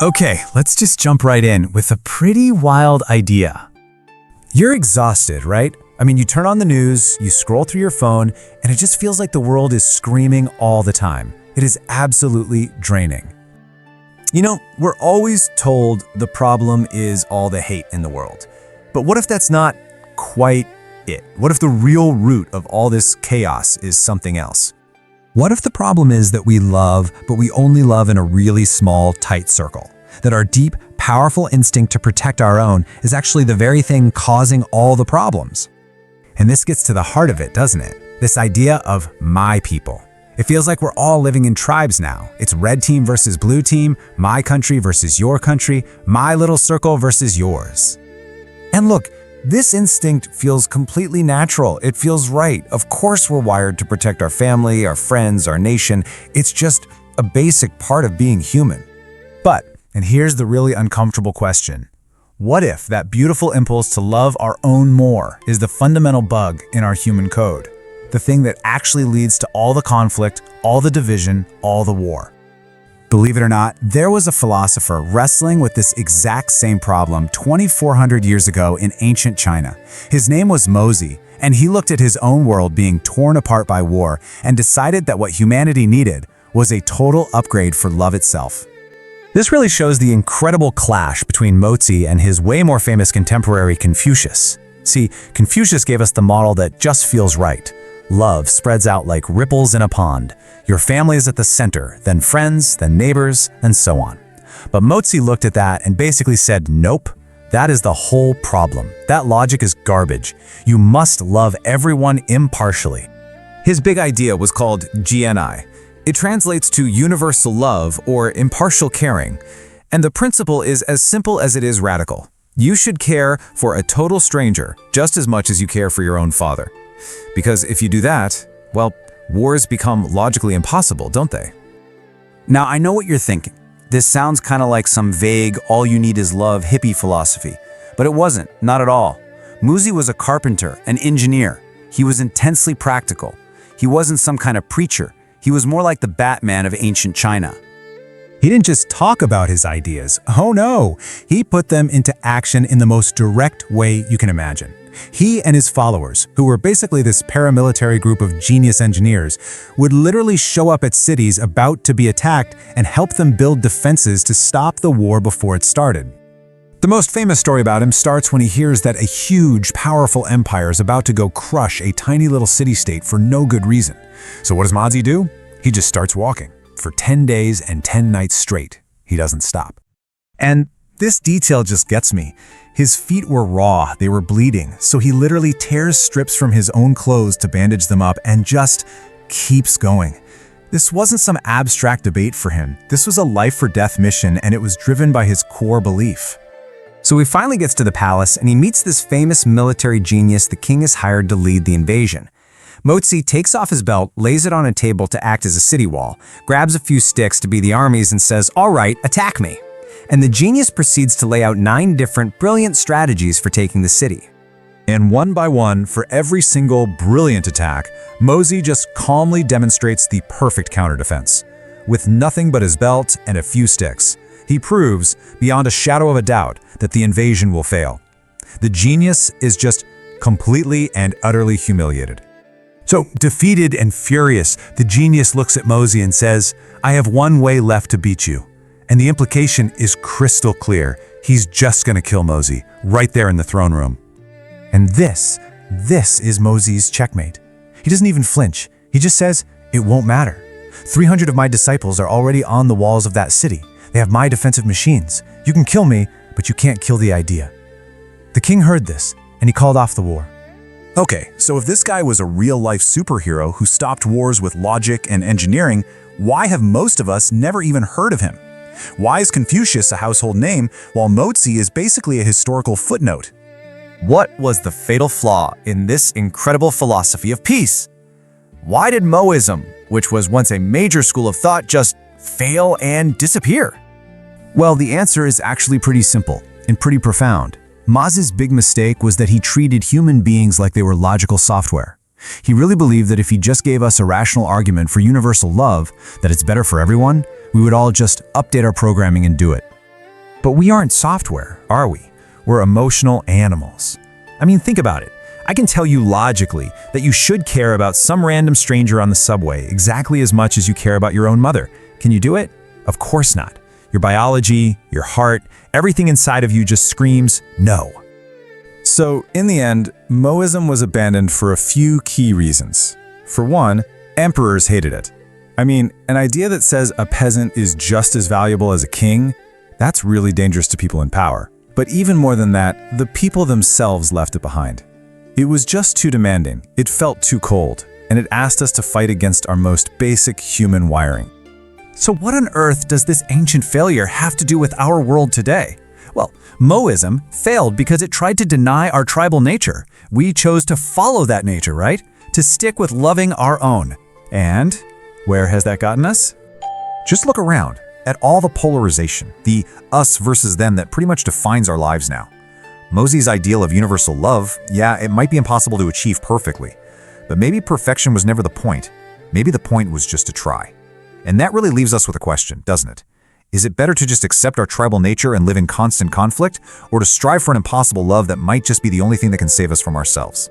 Okay, let's just jump right in with a pretty wild idea. You're exhausted, right? I mean, you turn on the news, you scroll through your phone, and it just feels like the world is screaming all the time. It is absolutely draining. You know, we're always told the problem is all the hate in the world. But what if that's not quite it? What if the real root of all this chaos is something else? What if the problem is that we love, but we only love in a really small, tight circle? That our deep, powerful instinct to protect our own is actually the very thing causing all the problems. And this gets to the heart of it, doesn't it? This idea of my people. It feels like we're all living in tribes now. It's red team versus blue team, my country versus your country, my little circle versus yours. And look, this instinct feels completely natural. It feels right. Of course we're wired to protect our family, our friends, our nation. It's just a basic part of being human. But, and here's the really uncomfortable question, what if that beautiful impulse to love our own more is the fundamental bug in our human code? The thing that actually leads to all the conflict, all the division, all the war. Believe it or not, there was a philosopher wrestling with this exact same problem 2,400 years ago in ancient China. His name was Mozi, and he looked at his own world being torn apart by war and decided that what humanity needed was a total upgrade for love itself. This really shows the incredible clash between Mozi and his way more famous contemporary Confucius. See, Confucius gave us the model that just feels right. Love spreads out like ripples in a pond. Your family is at the center, then friends, then neighbors, and so on. But Mozi looked at that and basically said, nope, that is the whole problem. That logic is garbage. You must love everyone impartially. His big idea was called Jian'ai. It translates to universal love or impartial caring. And the principle is as simple as it is radical. You should care for a total stranger just as much as you care for your own father. Because if you do that, well, wars become logically impossible, don't they? Now, I know what you're thinking. This sounds kind of like some vague, all you need is love hippie philosophy. But it wasn't, not at all. Mozi was a carpenter, an engineer. He was intensely practical. He wasn't some kind of preacher. He was more like the Batman of ancient China. He didn't just talk about his ideas. Oh no, he put them into action in the most direct way you can imagine. He and his followers, who were basically this paramilitary group of genius engineers, would literally show up at cities about to be attacked and help them build defenses to stop the war before it started. The most famous story about him starts when he hears that a huge, powerful empire is about to go crush a tiny little city-state for no good reason. So what does Mozi do? He just starts walking. For 10 days and 10 nights straight. He doesn't stop. And this detail just gets me. His feet were raw, they were bleeding, so he literally tears strips from his own clothes to bandage them up and just keeps going. This wasn't some abstract debate for him. This was a life-or-death mission, and it was driven by his core belief. So he finally gets to the palace, and he meets this famous military genius the king has hired to lead the invasion. Mozi takes off his belt, lays it on a table to act as a city wall, grabs a few sticks to be the armies and says, "All right, attack me." And the genius proceeds to lay out 9 different brilliant strategies for taking the city. And one by one, for every single brilliant attack, Mozi just calmly demonstrates the perfect counter-defense. With nothing but his belt and a few sticks, he proves, beyond a shadow of a doubt, that the invasion will fail. The genius is just completely and utterly humiliated. So, defeated and furious, the genius looks at Mozi and says, "I have one way left to beat you." And the implication is crystal clear. He's just gonna kill Mozi, right there in the throne room. And this is Mozi's checkmate. He doesn't even flinch. He just says, "It won't matter. 300 of my disciples are already on the walls of that city. They have my defensive machines. You can kill me, but you can't kill the idea." The king heard this, and he called off the war. Okay, so if this guy was a real-life superhero who stopped wars with logic and engineering, why have most of us never even heard of him? Why is Confucius a household name while Mozi is basically a historical footnote? What was the fatal flaw in this incredible philosophy of peace? Why did Mohism, which was once a major school of thought, just fail and disappear? Well, the answer is actually pretty simple and pretty profound. Mozi's big mistake was that he treated human beings like they were logical software. He really believed that if he just gave us a rational argument for universal love, that it's better for everyone, we would all just update our programming and do it. But we aren't software, are we? We're emotional animals. I mean, think about it. I can tell you logically that you should care about some random stranger on the subway exactly as much as you care about your own mother. Can you do it? Of course not. Your biology, your heart, everything inside of you just screams no. So, in the end, Mohism was abandoned for a few key reasons. For one, emperors hated it. I mean, an idea that says a peasant is just as valuable as a king, that's really dangerous to people in power. But even more than that, the people themselves left it behind. It was just too demanding, it felt too cold, and it asked us to fight against our most basic human wiring. So what on earth does this ancient failure have to do with our world today? Well, Mohism failed because it tried to deny our tribal nature. We chose to follow that nature, right? To stick with loving our own. And where has that gotten us? Just look around at all the polarization, the us versus them that pretty much defines our lives now. Mozi's ideal of universal love, yeah, it might be impossible to achieve perfectly, but maybe perfection was never the point. Maybe the point was just to try. And that really leaves us with a question, doesn't it? Is it better to just accept our tribal nature and live in constant conflict, or to strive for an impossible love that might just be the only thing that can save us from ourselves?